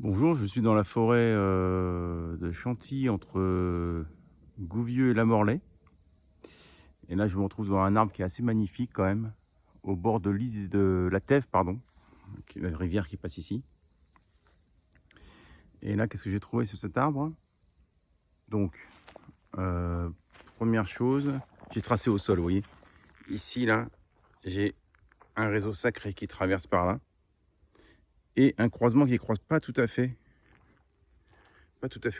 Bonjour, je suis dans la forêt de Chantilly entre Gouvieux et La Morlaix. Et là, je me retrouve dans un arbre qui est assez magnifique quand même, au bord de la Tève, pardon, qui est la rivière qui passe ici. Et là, qu'est-ce que j'ai trouvé sur cet arbre? Donc, euh, première chose, j'ai tracé au sol, vous voyez. Ici, là, j'ai un réseau sacré qui traverse par là. Et un croisement qui ne croise pas tout à fait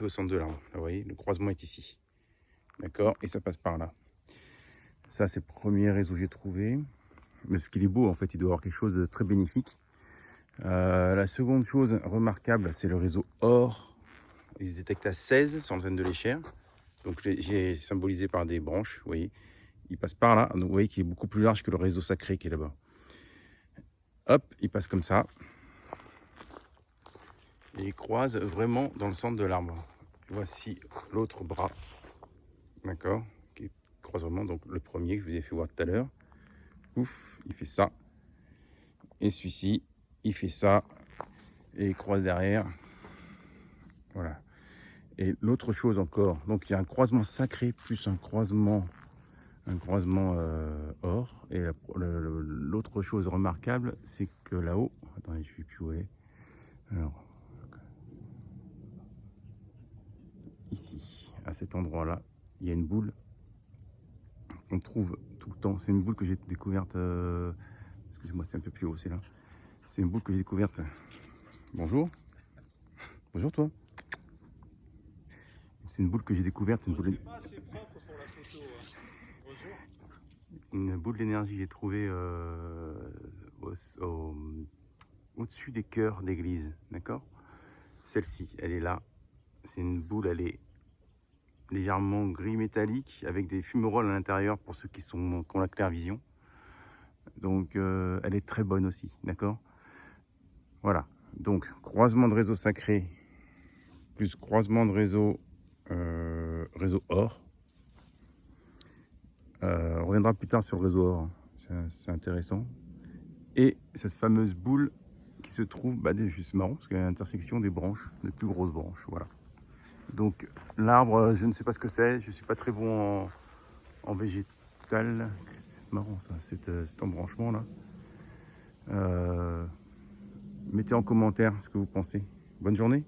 au centre de l'arbre. Vous voyez, le croisement est ici. D'accord? Et ça passe par là. Ça, c'est le premier réseau que j'ai trouvé. Mais ce qu'il est beau, en fait, il doit avoir quelque chose de très bénéfique. La seconde chose remarquable, c'est le réseau OR. Il se détecte à 16 centaines de l'échelle. Donc, j'ai symbolisé par des branches, vous voyez. Il passe par là. Donc, vous voyez qu'il est beaucoup plus large que le réseau sacré qui est là-bas. Hop, il passe comme ça. Et il croise vraiment dans le centre de l'arbre. Voici l'autre bras. D'accord? Qui croise vraiment. Donc, le premier que je vous ai fait voir tout à l'heure. Ouf, il fait ça. Et celui-ci, il fait ça. Et il croise derrière. Voilà. Et l'autre chose encore, donc il y a un croisement sacré plus un croisement or. Et l'autre chose remarquable, c'est que là-haut, attendez, je ne sais plus où elle est. Alors, ici, à cet endroit-là, il y a une boule qu'on trouve tout le temps. C'est une boule que j'ai découverte. Excusez-moi, c'est un peu plus haut, c'est là. C'est une boule que j'ai découverte. Bonjour. Bonjour toi. C'est une boule que j'ai découverte, une boule d'énergie que j'ai trouvée au-dessus des chœurs d'église, d'accord? Celle-ci, elle est là. C'est une boule, elle est légèrement gris métallique avec des fumerolles à l'intérieur pour ceux qui ont la claire vision. Donc elle est très bonne aussi, d'accord? Voilà, donc croisement de réseau sacré plus croisement de réseau or. On reviendra plus tard sur le réseau or, hein. C'est intéressant. Et cette fameuse boule qui se trouve, juste marrant, parce qu'il y a l'intersection des branches, des plus grosses branches, voilà. Donc l'arbre, je ne sais pas ce que c'est, je ne suis pas très bon en végétal. C'est marrant ça, cet embranchement là. Mettez en commentaire ce que vous pensez. Bonne journée.